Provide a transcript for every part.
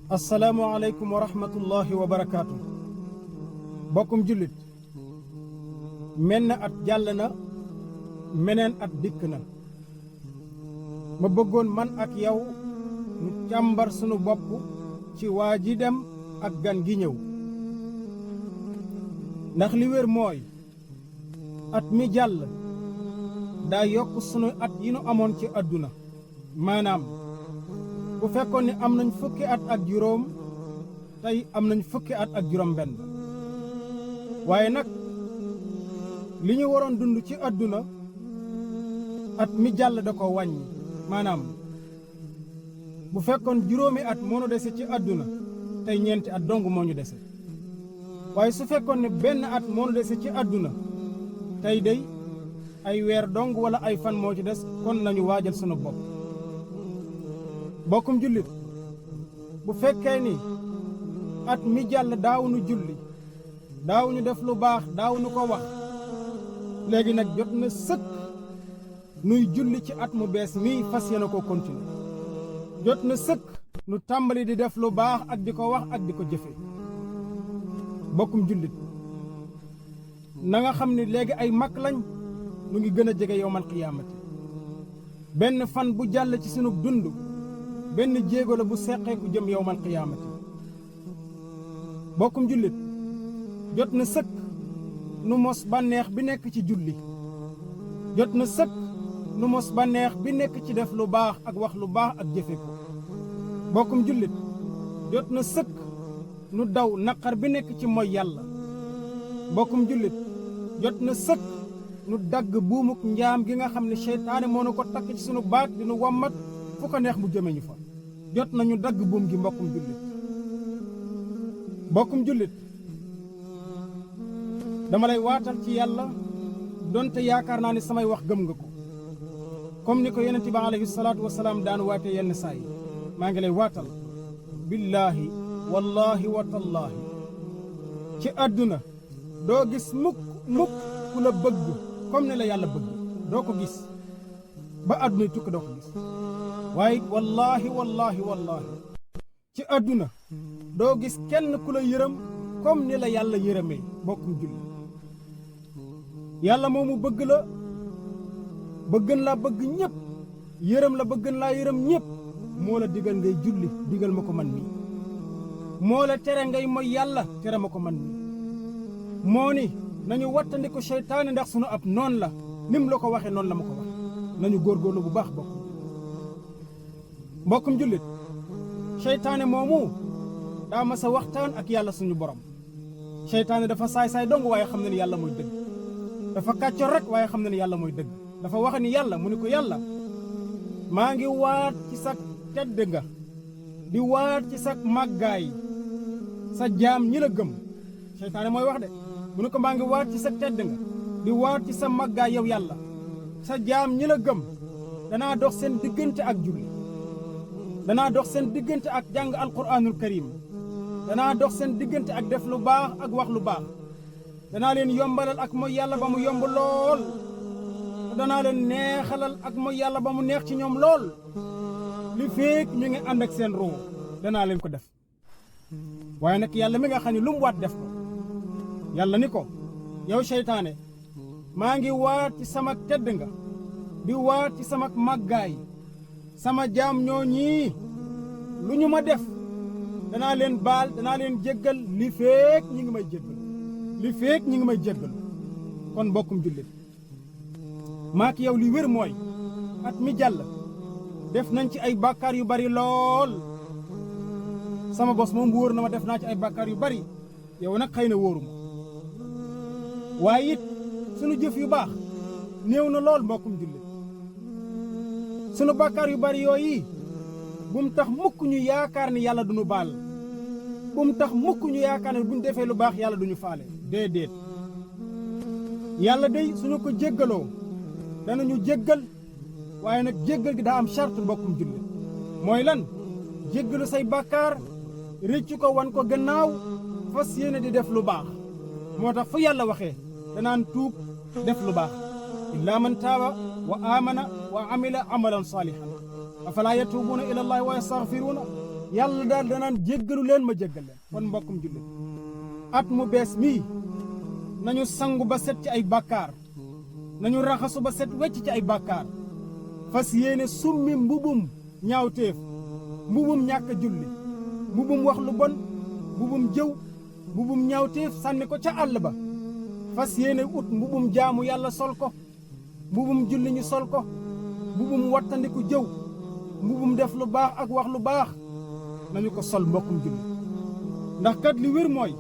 assalaamu aleykum wa rahmatullahi wa barakaatu. bokkum jullit menn at jàll na meneen at dikk na ma bëggoon man ak yow ñu càmbar sunu bopp ci waa ji dem ak gan gi ñëw ndax li wér mooy at mi jàll daa yokk sunu at yi nu amoon ci àdduna maanaam bu fekkoon ni am nañ fukki at ak juróom tey am nañ fukki at ak juróom benn waaye nag li ñu waroon dund ci àdduna at mi jàll da ko wàññi maanaam bu fekkoon juróomi at moo nu dese ci àdduna tey ñeenti at dong moo ñu dese waaye su fekkoon ne benn at moo nu dese ci àdduna tey day ay weer dong wala ay fan moo ci des kon nañu waajal sunu bopp bokkum jullit bu fekkee ni at mi jàll daawuñu julli daawuñu def lu baax daawuñu ko wax léegi nag jot na sëkk nuy julli ci at mu bees mii fas yéene ko continuer jot na sëkk nu tàmbali di def lu baax ak di ko wax ak di ko jëfe bokkum jullit na nga xam ni léegi ay mag lañ nu ngi gën a jege yowmal qiyaamati benn fan bu jàll ci sunu dund benn jéego la bu seqeeku jëm yowmal qiyaamati bokkum jullit jot na sëkk nu mos bànneex bi nekk ci julli jot na sëkk nu mos bànneex bi nekk ci def lu baax ak wax lu baax ak jëfe ko bokkum jullit jot na sëkk nu daw naqar bi nekk ci mooy yàlla bokkum jullit jot na sëkk nu dagg buumuk njaam gi nga xam ne seytaane moo na ko takk ci sunu baat di nu wammat fu ko neex mu jëme ñu fa jot nañu dagg buum gi mbokkum jullit mbokkum jullit dama lay waatal ci yàlla donte yaakaar naa ni samay wax gëm nga ko comme ni ko yonent bi alayhi salaatu wasalaam daan waate yenn saa yi maa ngi lay waatal billaahi wallaahi wa tallaahi ci àdduna doo gis mukk ku la bëgg comme ne la yàlla bëgg doo ko gis ba àdduna tukki doo ko gis waaye wallaahi wallaahi wallaahi ci àdduna doo gis kenn ku la yërëm comme ni la yàlla yërëmee bokkum julli yàlla moomu bëgg la bëggan laa bëgg ñëpp yërëm la bëggan laa yërëm ñëpp moo la digal ngay julli digal ma ko man mi moo la tere ngay mooy yàlla tere ma ko man mi moo ni nañu wattandiku seytaane ndax sunu ab noon la nim la ko waxe noonu la ma ko waxe nañu góorgóorlu bu baax mbokkum jullit seytaane moomu daa ma sa waxtaan ak yàlla suñu borom seytaane dafa saay-saay dong waaye xam na ni yàlla mooy dëgg dafa kàccor rek waaye xam na ni yàlla mooy dëgg dafa wax ni yàlla mu ni ko yàlla maa ngi waat ci sa tedd nga di waat ci sa màggaay sa jaam ñi la gëm seytaane mooy wax de mu ni ko maa ngi waat ci sa tedd nga di waat ci sa màggaay yow yàlla sa jaam ñi la gëm danaa dox seen diggante ak julli danaa dox seen diggante ak jàng alquraanul karim danaa dox seen diggante ak def lu baax ak wax lu baax danaa leen yombalal ak mooy yàlla ba mu yomb lool te danaa leen neexalal ak mooy yàlla ba mu neex ci ñoom lool li féeg ñu ngi ànd ak seen ruu danaa leen ko def waaye nag yàlla mi nga xam ne lu mu waat def ko yàlla ni ko yow seytaane maa ngi waat ci sama tedd nga di waat ci sama màggaay sama jaam ñoo ñii lu ñu ma def danaa leen baal danaa leen jéggal li féeg ñi ngi may jéggal li féeg ñi ngi may jéggal kon bokkum jullit maak yow li wér mooy at mi jàll def nañ ci ay bàkkaar yu bari lool sama bos moom wóor na ma def naa ci ay bàkkaar yu bari yow nag xëy na wóoruma waaye it sunu jëf yu baax néew na lool mbokkum jullit sunu bàkkaar yu bari yooyu bu mu tax mukk ñu yaakaar ni yàlla duñu baal bu mu tax mukk ñu yaakaar ne bu ñu defee lu baax yàlla duñu faale déedéet yàlla day suñu ko jéggaloo danañu jéggal waaye nag jéggal gi daa am charte mbokkum jullit mooy lan jéggalu say bàkkaar réccu ko wan ko gannaaw fas yéene di def lu baax moo tax fu yàlla waxee danaan tuub def lu baax illaa man taaba wa aamana wa amila amalan saalihan afalaa yatuubuuna ila llahi wa yastaghfiruuna yàlla daal danaan jéggalu leen ma jéggal leen. kon mbokkum jullit at mu bees mii nañu sangu ba set ci ay bàkkaar nañu raxasu ba set wecc ci ay bàkkaar fas yéene summi mbubum ñaawteef mbubum ñàkk julli mbubum wax lu bon mbubum jëw mbubum ñaawteef sànni ko ca àll ba fas yéene ut mbubum jaamu yàlla sol ko mbubum julli ñu sol ko mbubum wattandiku jëw mbubum def lu baax ak wax lu baax nañu ko sol mbokkum julli ndax kat li wér mooy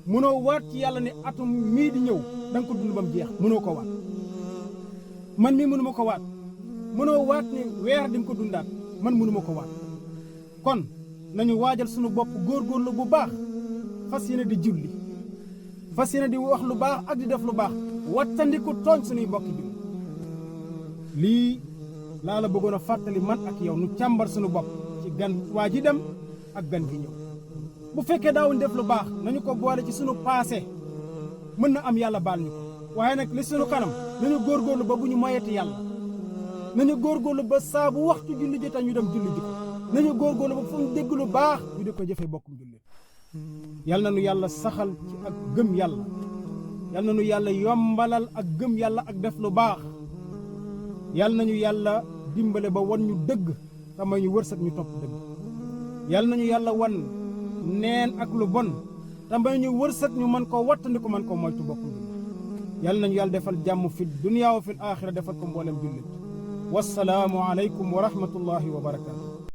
mënoo waat ci yàlla ne atum mii di ñëw danga ko dund ba mu jeex mënoo ko waat man mii mënuma ko waat mënoo waat ne weer di nga ko dundaat man mënuma ko waat kon nañu waajal sunu bopp góorgóorlu bu baax fas yéene di julli fas yéene di wax lu baax ak di def lu baax wattandiku tooñ sunuy mbokki julli lii laa la bëggoon a fàttali man ak yow nu càmbar sunu bopp ci gan waa ji dem ak gan gi ñëw bu fekkee daawuñ def lu baax nañu ko boole ci sunu passé mën na am yàlla baal ñu ko waaye nag li sunu kanam nañu góorgóorlu ba bu ñu moyeti yàlla nañu góorgóorlu ba saa bu waxtu julli jota ñu dem julli ji ko nañu góorgóorlu ba fu mu dégg lu baax ñu di ko jëfee bokkum julli yal na nu yàlla saxal ci ak gëm yàlla yal na nu yàlla yombalal ak gëm yàlla ak def lu baax yal nañu yàlla dimbale ba wan ñu dëgg te may ñu wërsëg ñu topp dëgg yal nañu yàlla wan neen ak lu bon te may ñu wërsëg ñu mën koo wattandiku mën koo moytu bokkum julli yal nañu yàlla defal jàmm fi dunya wa fil aaxira defal ko mboolem jullit wassalaamu aleykum wa rahmatullahi wa barakaatu